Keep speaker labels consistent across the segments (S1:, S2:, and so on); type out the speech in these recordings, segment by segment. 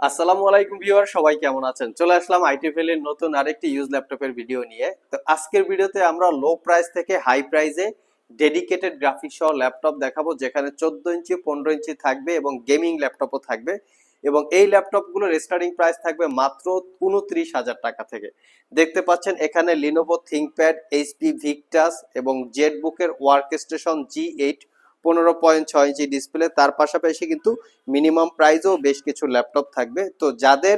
S1: আসসালামু আলাইকুম ভিউয়ার, সবাই কেমন আছেন? চলে আসলাম আইটিভেল এর নতুন আরেকটি ইউজ ল্যাপটপের ভিডিও নিয়ে। তো আজকের ভিডিওতে আমরা লো প্রাইস থেকে হাই প্রাইসে ডেডিকেটেড গ্রাফিক্স সহ ল্যাপটপ দেখাবো, যেখানে 14 ইঞ্চি 15 ইঞ্চি থাকবে এবং গেমিং ল্যাপটপও থাকবে। এবং এই ল্যাপটপগুলোর স্টার্টিং প্রাইস থাকবে মাত্র 29,000 টাকা থেকে। দেখতে পাচ্ছেন এখানে লিনোভো থিংকপ্যাড, এইচপি ভিক্টাস এবং জেটবুকের ওয়ার্কস্টেশন G8 15.6 ইঞ্চি ডিসপ্লে। তার পাশাপাশি কিন্তু মিনিমাম প্রাইসও বেশ কিছু ল্যাপটপ থাকবে। তো যাদের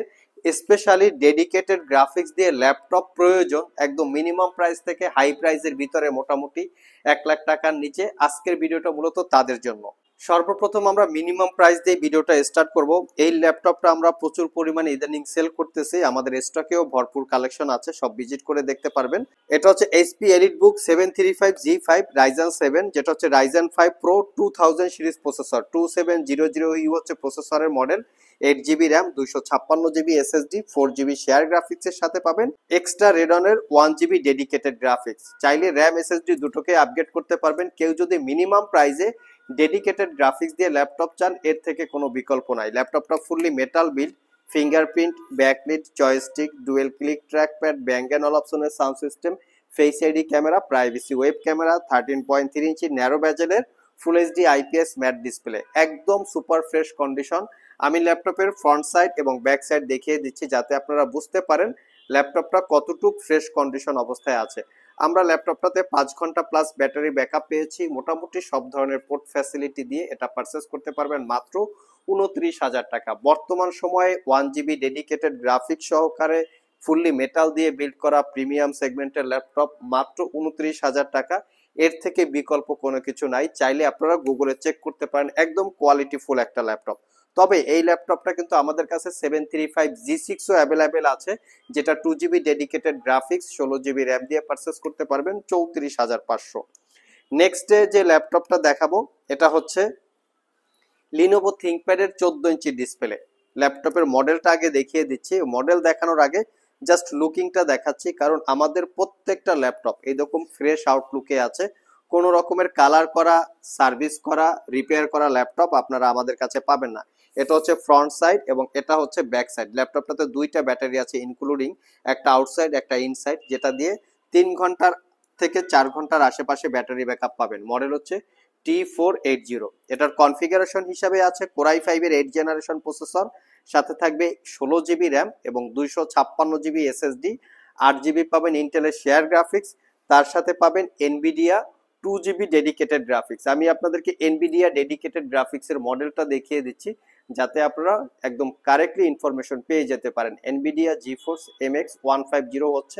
S1: স্পেশালি ডেডিকেটেড গ্রাফিক্স দিয়ে ল্যাপটপ প্রয়োজন, একদম মিনিমাম প্রাইস থেকে হাই প্রাইসের ভিতরে মোটামুটি 1 লাখ টাকার নিচে, আজকের ভিডিওটা মূলত তাদের জন্য। সর্বপ্রথম আমরা মিনিমাম প্রাইস দিয়ে ভিডিওটা স্টার্ট করব। এই ল্যাপটপটা আমরা প্রচুর পরিমাণে ইদানিং সেল করতেছি, আমাদের স্টকেও ভরপুর কালেকশন আছে, সব ভিজিট করে দেখতে পারবেন। এটা হচ্ছে এইচপি এলিটবুক 735G5 রাইজেন 7, যেটা হচ্ছে Ryzen 5 pro 2000 series processor. 2700U হচ্ছে প্রসেসরের model. 8GB RAM, 256GB SSD, 4GB share গ্রাফিক্সের সাথে পাবেন এক্সট্রা রেডনের 1GB ডেডিকেটেড গ্রাফিক্স। চাইলে র্যাম এসএসডি দুটোকে আপগ্রেড করতে পারবেন। কেউ যদি মিনিমাম প্রাইসে ডেডিকেটেড গ্রাফিক্স দিয়ে ল্যাপটপ চান, এর থেকে কোনো বিকল্প নাই। ল্যাপটপটা fully metal build, fingerprint, backlit, joystick, dual click trackpad, Bang and অল অপশনের sound system, face ID camera, privacy web camera, 13.3 inch narrow ব্যাজেলের full HD IPS matte display, একদম সুপার ফ্রেশ কন্ডিশন। আমি ল্যাপটপের ফ্রন্ট সাইড এবং back side দেখিয়ে দিচ্ছি যাতে আপনারা বুঝতে পারেন ল্যাপটপটা কতটুকু ফ্রেশ কন্ডিশন অবস্থায় আছে। আমরা ল্যাপটপটাতে 5 ঘন্টা প্লাস ব্যাটারি ব্যাকআপ পেয়েছি। মোটামুটি সব ধরনের পোর্ট ফ্যাসিলিটি দিয়ে এটা পারচেস করতে পারবেন মাত্র 29,000 টাকা। বর্তমান সময়ে 1GB ডেডিকেটেড গ্রাফিক্স সহকারে ফুললি মেটাল দিয়ে বিল্ড করা প্রিমিয়াম সেগমেন্টের ল্যাপটপ মাত্র 29,000 টাকা। এর থেকে বিকল্প কোনো কিছু নাই। চাইলে আপনারা গুগলে চেক করতে পারেন, একদম কোয়ালিটি ফুল একটা ল্যাপটপ। তবে এই ল্যাপটপটা কিন্তু আমাদের কাছে 735G6ও অ্যাভেলেবেল আছে, যেটা 2GB dedicated graphics 16GB RAM দিয়ে পারচেস করতে পারবেন 34,500। নেক্সটে যে ল্যাপটপটা দেখাবো এটা হচ্ছে লিনোভো থিংকপ্যাডের 14 ইঞ্চি ডিসপ্লে। ল্যাপটপের মডেলটা আগে দেখিয়ে দিচ্ছি। মডেল দেখানোর আগে জাস্ট লুকিংটা দেখাচ্ছি, কারণ আমাদের প্রত্যেকটা ল্যাপটপ এইরকম ফ্রেশ আউটলুকে আছে। কোনো রকমের কালার করা, সার্ভিস করা, রিপেয়ার করা ল্যাপটপ আপনারা আমাদের কাছে পাবেন না। এটা হচ্ছে ফ্রন্ট সাইড এবং এটা হচ্ছে ব্যাক সাইড। ল্যাপটপটাতে দুইটা ব্যাটারি আছে, ইনক্লুডিং একটা আউটসাইড একটা ইনসাইড, যেটা দিয়ে 3 ঘন্টার থেকে 4 ঘন্টার আশেপাশে ব্যাটারি ব্যাকআপ পাবেন। মডেল হচ্ছে T480। এটার কনফিগারেশন হিসাবে আছে Core i5 এর 8 জেনারেশন প্রসেসর, সাথে থাকবে 16GB র্যাম এবং 256GB এসএসডি, 8GB পাবেন ইন্টেলের শেয়ার গ্রাফিক্স, তার সাথে পাবেন এনভিডিয়া 2GB ডেডিকেটেড গ্রাফিক্স। আমি আপনাদেরকে এনভিডিয়া ডেডিকেটেড গ্রাফিক্স এর মডেলটা দেখিয়ে দিচ্ছি যাতে আপনারা একদম কারেক্টলি ইনফরমেশন পেয়ে যেতে পারেন। এনভিডিয়া জিফোর্স MX 150 হচ্ছে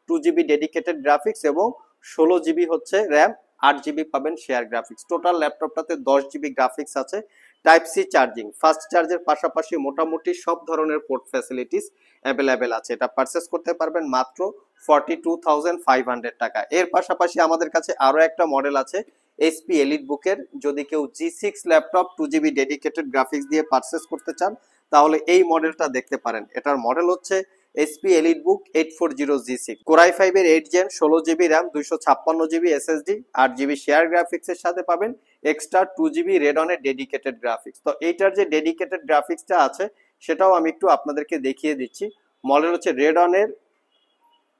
S1: 2GB ডেডিকেটেড গ্রাফিক্স এবং 16GB হচ্ছে র্যাম, 8GB পাবেন শেয়ার গ্রাফিক্স। টোটাল ল্যাপটপটাতে 10GB গ্রাফিক্স আছে। টাইপ সি চার্জিং, ফাস্ট চার্জের পাশাপাশি মোটামুটি সব ধরনের পোর্ট ফ্যাসিলিটিস অ্যাভেলেবেল আছে। এটা পারচেস করতে পারবেন মাত্র 42,500 টাকা। এর পাশাপাশি আমাদের কাছে আরো একটা মডেল আছে এইচপি এলিটবুকের। যদি কেউ G6 laptop 2GB dedicated graphics দিয়ে পারচেস করতে চান, তাহলে এই মডেলটা দেখতে পারেন। এটার মডেল হচ্ছে HP EliteBook 840G6। Core i5 এর 8 gen, 16GB RAM, 256GB SSD, 8GB share graphics এর সাথে পাবেন এক্সট্রা 2GB রেডনের ডেডিকেটেড গ্রাফিক্স। তো এইটার যে ডেডিকেটেড গ্রাফিক্সটা আছে সেটাও আমি একটু আপনাদেরকে দেখিয়ে দিচ্ছি। মডেল হচ্ছে রেডনের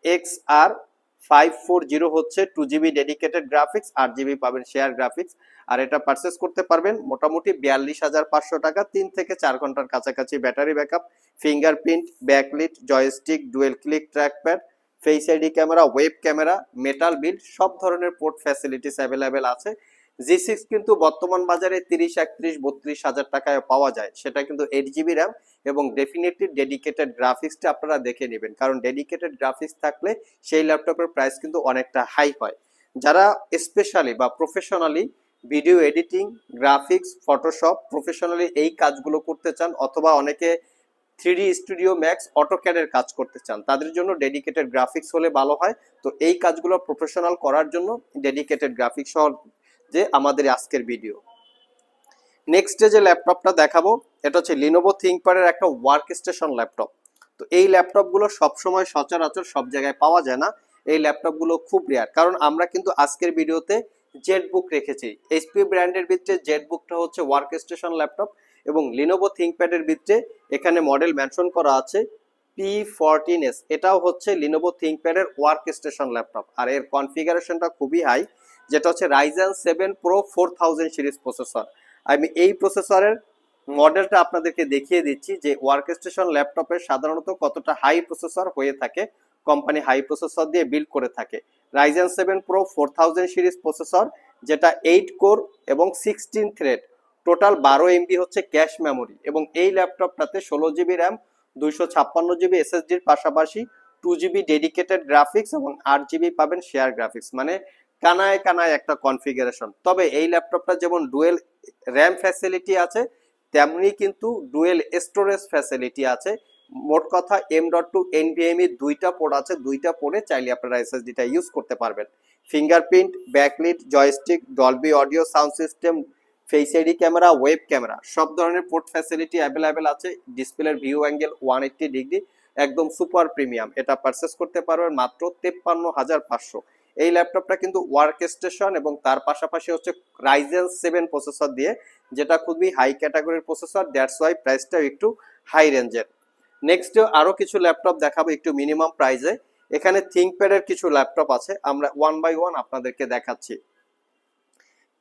S1: XR540, হচ্ছে 2GB ডেডিকেটেড গ্রাফিক্স, 8GB পাবেন শেয়ার গ্রাফিক্স। আর এটা পারচেস করতে পারবেন মোটামুটি 42,500 টাকা। 3 থেকে 4 ঘন্টার কাছাকাছি battery backup, fingerprint, backlit, joystick, dual click trackpad, face ID camera, web camera, metal build, সব ধরনের পোর্ট ফ্যাসিলিটিস অ্যাভেলেবেল আছে। G6 কিন্তু বর্তমান বাজারে 30, 31, 32,000 টাকায় পাওয়া যায়। সেটা কিন্তু 8GB র্যাম এবং ডেফিনেটলি ডেডিকেটেড গ্রাফিক্সটা আপনারা দেখে নেবেন, কারণ ডেডিকেটেড গ্রাফিক্স থাকলে সেই ল্যাপটপের প্রাইস কিন্তু অনেকটা হাই হয়। যারা স্পেশালি বা professionally video editing, graphics, Photoshop professionally এই কাজগুলো করতে চান, অথবা অনেকে 3D স্টুডিও ম্যাক্স, অটোক্যাডের কাজ করতে চান, তাদের জন্য ডেডিকেটেড গ্রাফিক্স হলে ভালো হয়। তো এই কাজগুলো প্রফেশনাল করার জন্য ডেডিকেটেড গ্রাফিক্স সহ যে আমাদের আজকের ভিডিও। নেক্সট যে ল্যাপটপটা দেখাবো এটা হচ্ছে লিনোভো থিংকপ্যাডের একটা ওয়ার্ক স্টেশন ল্যাপটপ। তো এই ল্যাপটপগুলো সবসময় সচরাচর সব জায়গায় পাওয়া যায় না। এই ল্যাপটপগুলো খুব রেয়ার, কারণ আমরা কিন্তু আজকের ভিডিওতে জেটবুক রেখেছি। এইচপি ব্র্যান্ডের ভিতরে জেটবুকটা হচ্ছে ওয়ার্ক স্টেশন ল্যাপটপ। এবং লিনোভো থিংকপ্যাডের ভিতরে এখানে মডেল মেনশন করা আছে P14s, এটাও হচ্ছে লিনোভো থিংকপ্যাডের ওয়ার্ক স্টেশন ল্যাপটপ, আর এর কনফিগারেশনটা খুবই হাই, যেটা হচ্ছে Ryzen 7 Pro 4000 সিরিজ প্রসেসর। আমি এই প্রসেসরের মডেলটা আপনাদেরকে দেখিয়ে দিচ্ছি যে ওয়ার্ক স্টেশন ল্যাপটপের সাধারণত কতটা হাই প্রসেসর হয়ে থাকে, কোম্পানি হাই প্রসেসর দিয়ে বিল্ড করে থাকে। Ryzen 7 Pro 4000 সিরিজ প্রসেসর, যেটা 8 কোর এবং 16 থ্রেড, টোটাল 12 এমবি হচ্ছে ক্যাশ মেমোরি, এবং এই ল্যাপটপটাতে 16 জিবি র্যাম, 256 জিবি এসএসডির পাশাপাশি 2 জিবি ডেডিকেটেড গ্রাফিক্স এবং 8 জিবি পাবেন শেয়ার গ্রাফিক্স, মানে কানায় কানায় একটা কনফিগারেশন। তবে এই ল্যাপটপটা যেমন ডুয়েল র্যাম ফ্যাসিলিটি আছে, তেমনি কিন্তু ডুয়েল স্টোরেজ ফ্যাসিলিটি আছে। মোট কথা M.2 NVMe দুইটা পোর্ট আছে, দুইটা পোর্টে চাইলে আপনারা এসএসডিটা ইউজ করতে পারবেন। Fingerprint, backlit, joystick, Dolby audio sound system, face ID camera, web camera, সব ধরনের পোর্ট ফ্যাসিলিটি অ্যাভেলেবেল আছে। ডিসপ্লের ভিউ অ্যাঙ্গেল 180 ডিগ্রি, একদম সুপার প্রিমিয়াম। এটা পারচেস করতে পারবেন মাত্র 53,500। এই ল্যাপটপটা কিন্তু ওয়ার্ক স্টেশন এবং তার পাশাপাশি হচ্ছে Ryzen 7 প্রসেসর দিয়ে, যেটা খুবই হাই ক্যাটাগরির প্রসেসর, দ্যাটস ওয়াই প্রাইসটা একটু হাই রেঞ্জের। নেক্সট আরো কিছু ল্যাপটপ দেখাবো একটু মিনিমাম প্রাইসে। এখানে থিংকপ্যাডের কিছু ল্যাপটপ আছে, আমরা ওয়ান বাই ওয়ান আপনাদেরকে দেখাচ্ছি।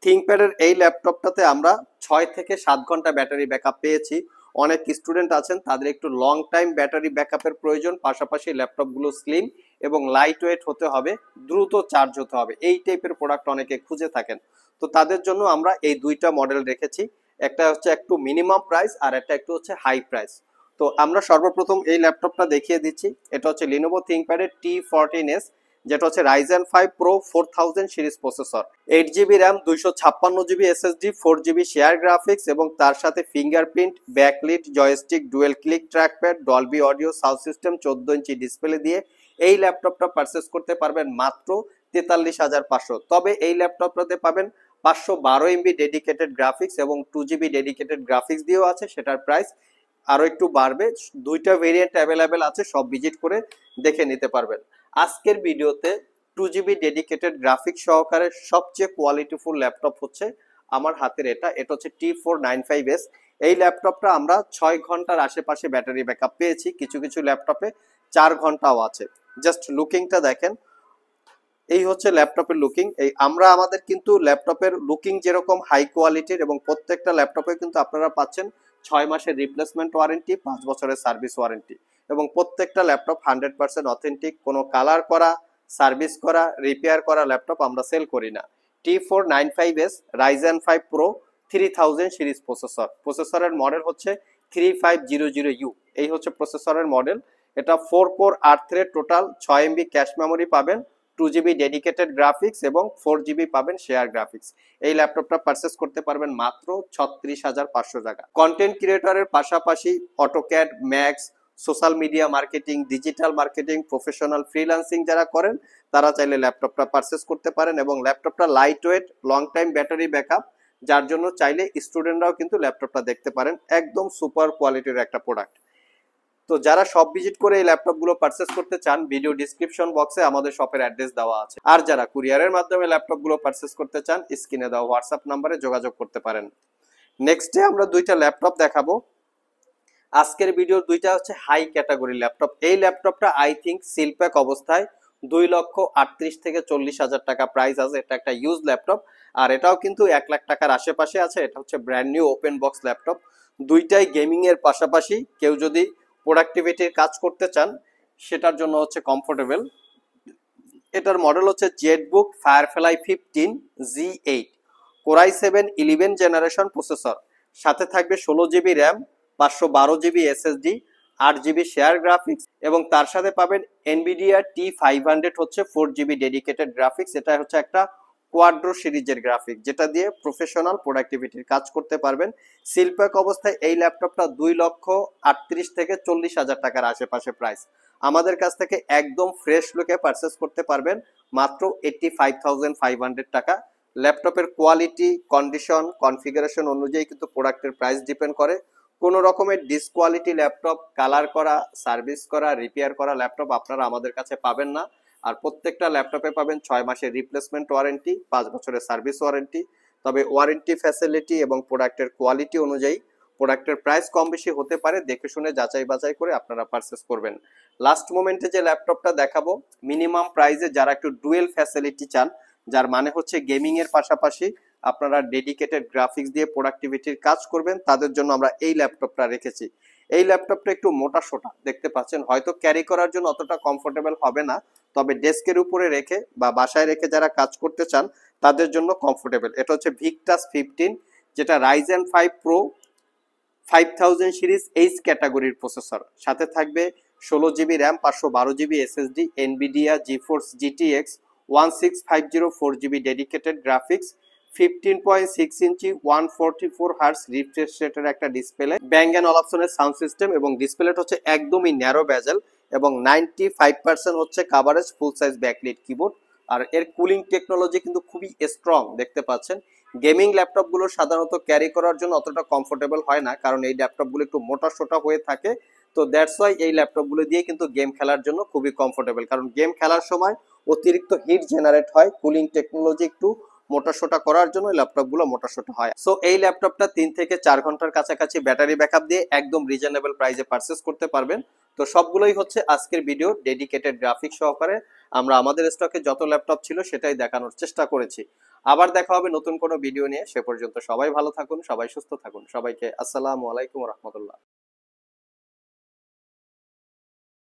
S1: থিংকপ্যাডের এই ল্যাপটপটাতে আমরা 6 থেকে 7 ঘন্টা ব্যাটারি ব্যাকআপ পেয়েছি। অনেক স্টুডেন্ট আছেন তাদের একটু লং টাইম ব্যাটারি ব্যাকআপের প্রয়োজন, পাশাপাশি ল্যাপটপগুলো স্লিম এবং লাইট ওয়েট হতে হবে, দ্রুত চার্জ হতে হবে, এই টাইপের প্রোডাক্ট অনেকে খুঁজে থাকেন। তো তাদের জন্য আমরা এই দুইটা মডেল রেখেছি, একটা হচ্ছে একটু মিনিমাম প্রাইস আর একটা একটু হচ্ছে হাই প্রাইস। তো আমরা সর্বপ্রথম এই ল্যাপটপটা দেখিয়ে দিচ্ছি। এটা হচ্ছে লিনোভো থিংকপ্যাডের T14s, যেটা হচ্ছে Ryzen 5 Pro 4000 series processor, 8 GB RAM, 256 GB SSD, 4 GB share graphics এবং তার সাথে fingerprint, backlit, joystick, dual click trackpad, Dolby audio sound system, 14 inch display দিয়ে এই ল্যাপটপটা পারচেস করতে পারবেন মাত্র 43,500। তবে এই ল্যাপটপটাতে পাবেন 512 এমবি ডেডিকেটেড গ্রাফিক্স এবং 2 জিবি ডেডিকেটেড গ্রাফিক্স দিয়েও আছে, সেটার প্রাইস আরো একটু বাড়বে। দুইটা ভেরিয়েন্ট অ্যাভেলেবেল আছে, সব ভিজিট করে দেখে নিতে পারবেন। আজকের ভিডিওতে 2 জিবি ডেডিকেটেড গ্রাফিক্স সহকারে সবচেয়ে কোয়ালিটিফুল ল্যাপটপ হচ্ছে আমার হাতের এটা হচ্ছে T495s। এই ল্যাপটপটা আমরা 6 ঘন্টার আশেপাশে ব্যাটারি ব্যাকআপ পেয়েছি, কিছু কিছু ল্যাপটপে 4 ঘন্টাও আছে। জাস্ট লুকিংটা দেখেন, এই হচ্ছে ল্যাপটপের লুকিং। এই আমরা আমাদের কিন্তু ল্যাপটপের লুকিং যেরকম হাই কোয়ালিটির, এবং প্রত্যেকটা ল্যাপটপে কিন্তু আপনারা পাচ্ছেন 6 মাসের রিপ্লেসমেন্ট ওয়ারেন্টি, 5 বছরের সার্ভিস ওয়ারেন্টি, এবং প্রত্যেকটা ল্যাপটপ 100% অথেন্টিক। কোনো কালার করা, সার্ভিস করা, রিপেয়ার করা ল্যাপটপ আমরা সেল করি না। T495s Ryzen 5 Pro 3000 সিরিজ প্রসেসরের মডেল হচ্ছে 3500U, এই হচ্ছে প্রসেসরের মডেল। এটা 4 core 8 thread, total 6 MB cache memory পাবেন, 2 জিবি ডেডিকেটেড গ্রাফিক্স এবং 4 জিবি পাবেন শেয়ার গ্রাফিক্স। এই ল্যাপটপটা পারচেস করতে পারবেন মাত্র 36,500 টাকা। কন্টেন্ট ক্রিয়েটরের পাশাপাশি AutoCAD, max, social media marketing, digital marketing, professional freelancing যারা করেন তারা চাইলে ল্যাপটপটা পারচেস করতে পারেন, এবং ল্যাপটপটা light weight, long time battery backup, যার জন্য চাইলে স্টুডেন্টরাও কিন্তু ল্যাপটপটা দেখতে পারেন। একদম সুপার কোয়ালিটির একটা প্রোডাক্ট। তো যারা শপ ভিজিট করে এই ল্যাপটপগুলো পারচেস করতে চান, ভিডিও ডিসক্রিপশন বক্সে আমাদের শপের অ্যাড্রেস দেওয়া আছে। আর যারা কুরিয়ারের মাধ্যমে ল্যাপটপগুলো পারচেস করতে চান, স্ক্রিনে দেওয়া হোয়াটসঅ্যাপ নাম্বারে যোগাযোগ করতে পারেন। নেক্সটে আমরা দুইটা ল্যাপটপ দেখাবো। আজকের ভিডিওর দুইটা হচ্ছে হাই ক্যাটাগরি ল্যাপটপ। এই ল্যাপটপটা আই থিঙ্ক সিলপ্যাক অবস্থায় 2,38,000 থেকে 40,000 টাকা প্রাইস আছে। এটা একটা ইউজ ল্যাপটপ, আর এটাও কিন্তু 1 লাখ টাকার আশেপাশে আছে। এটা হচ্ছে brand new open box laptop. দুইটাই গেমিং এর পাশাপাশি কেউ যদি প্রোডাক্টিভিটির কাজ করতে চান সেটার জন্য হচ্ছে কমফোর্টেবল। এটার মডেল হচ্ছে Jetbook firefly 15 G8, Core i7 11 generation processor, সাথে থাকবে 16 GB RAM, 512 GB SSD, 8 GB share graphics, এবং তার সাথে পাবেন NVIDIA T500 হচ্ছে 4 জিবি ডেডিকেটেড গ্রাফিক্স। এটা হচ্ছে একটা কোয়াড্রো সিরিজের গ্রাফিক, যেটা দিয়ে প্রফেশনাল প্রোডাক্টিভিটির কাজ করতে পারবেন। সিলপ্যাক অবস্থায় এই ল্যাপটপটা 2,38,000 থেকে 40,000 টাকার আশেপাশে প্রাইস। আমাদের কাছ থেকে একদম ফ্রেশ লুকে পারচেস করতে পারবেন মাত্র 85,500 টাকা। ল্যাপটপের কোয়ালিটি, কন্ডিশন, কনফিগারেশন অনুযায়ী কিন্তু প্রোডাক্টের প্রাইস ডিপেন্ড করে। কোনো রকমের ডিসকোয়ালিটি ল্যাপটপ, কালার করা, সার্ভিস করা, রিপেয়ার করা ল্যাপটপ আপনারা আমাদের কাছে পাবেন না। আর প্রত্যেকটা ল্যাপটপে পাবেন 6 মাসের রিপ্লেসমেন্ট ওয়ারেন্টি, 5 বছরের সার্ভিস ওয়ারেন্টি। তবে ওয়ারেন্টি ফ্যাসিলিটি এবং প্রোডাক্টের কোয়ালিটি অনুযায়ী প্রোডাক্টের প্রাইস কম বেশি হতে পারে, দেখে শুনে যাচাই বাছাই করে আপনারা পারচেস করবেন। লাস্ট মোমেন্টে যে ল্যাপটপটা দেখাবো, মিনিমাম প্রাইসে যারা একটু ডুয়েল ফ্যাসিলিটি চান, যার মানে হচ্ছে গেমিং এর পাশাপাশি আপনারা ডেডিকেটেড গ্রাফিক্স দিয়ে প্রোডাক্টিভিটির কাজ করবেন, তাদের জন্য আমরা এই ল্যাপটপটা রেখেছি। এই ল্যাপটপটা একটু মোটা সোটা দেখতে পাচ্ছেন, হয়তো ক্যারি করার জন্য অতটা কমফোর্টেবল হবে না, তবে ডেস্কের উপরে রেখে বা বাসায় রেখে যারা কাজ করতে চান তাদের জন্য কমফোর্টেবল। এটা হচ্ছে ভিক্টাস 15, যেটা রাইজেন 5 প্রো 5000 সিরিজ এইচ ক্যাটাগরির প্রসেসর, সাথে থাকবে 16 GB RAM, 512 GB SSD, Nvidia GeForce GTX 1650 4 GB dedicated graphics, 15.6 inch 144 hertz refresh রেটের একটা ডিসপ্লে, ব্যাং অ্যান্ড অলাপসনের সাউন্ড সিস্টেম, এবং ডিসপ্লেটা হচ্ছে একদমই ন্যারো বেজেল এবং 95% হচ্ছে coverage, full size backlit keyboard. আর এর কুলিং টেকনোলজি কিন্তু খুবই স্ট্রং দেখতে পাচ্ছেন। গেমিং ল্যাপটপ গুলো সাধারণত ক্যারি করার জন্য অতটা কমফোর্টেবল হয় না, কারণ এই ল্যাপটপ গুলো একটু মোটা সোটা হয়ে থাকে। তো দ্যাটস ওয়াই এই ল্যাপটপ গুলো দিয়ে কিন্তু গেম খেলার জন্য খুবই কমফোর্টেবল, কারণ গেম খেলার সময় অতিরিক্ত হিট জেনারেট হয়, কুলিং টেকনোলজি একটু মোটা সোটা করার জন্য ল্যাপটপ গুলো মোটা সোটা হয়। সো এই ল্যাপটপটা 3 থেকে 4 ঘন্টার কাছাকাছি ব্যাটারি ব্যাকআপ দিয়ে একদম রিজনেবল প্রাইসে পারচেস করতে পারবেন। তো সবগুলোই হচ্ছে আজকের ভিডিও ডেডিকেটেড গ্রাফিক সহকারে আমরা আমাদের স্টকে যত ল্যাপটপ ছিল সেটাই দেখানোর চেষ্টা করেছি। আবার দেখা হবে নতুন কোনো ভিডিও নিয়ে, সে পর্যন্ত সবাই ভালো থাকুন, সবাই সুস্থ থাকুন। সবাইকে আসসালামু আলাইকুম রহমতুল্লাহ।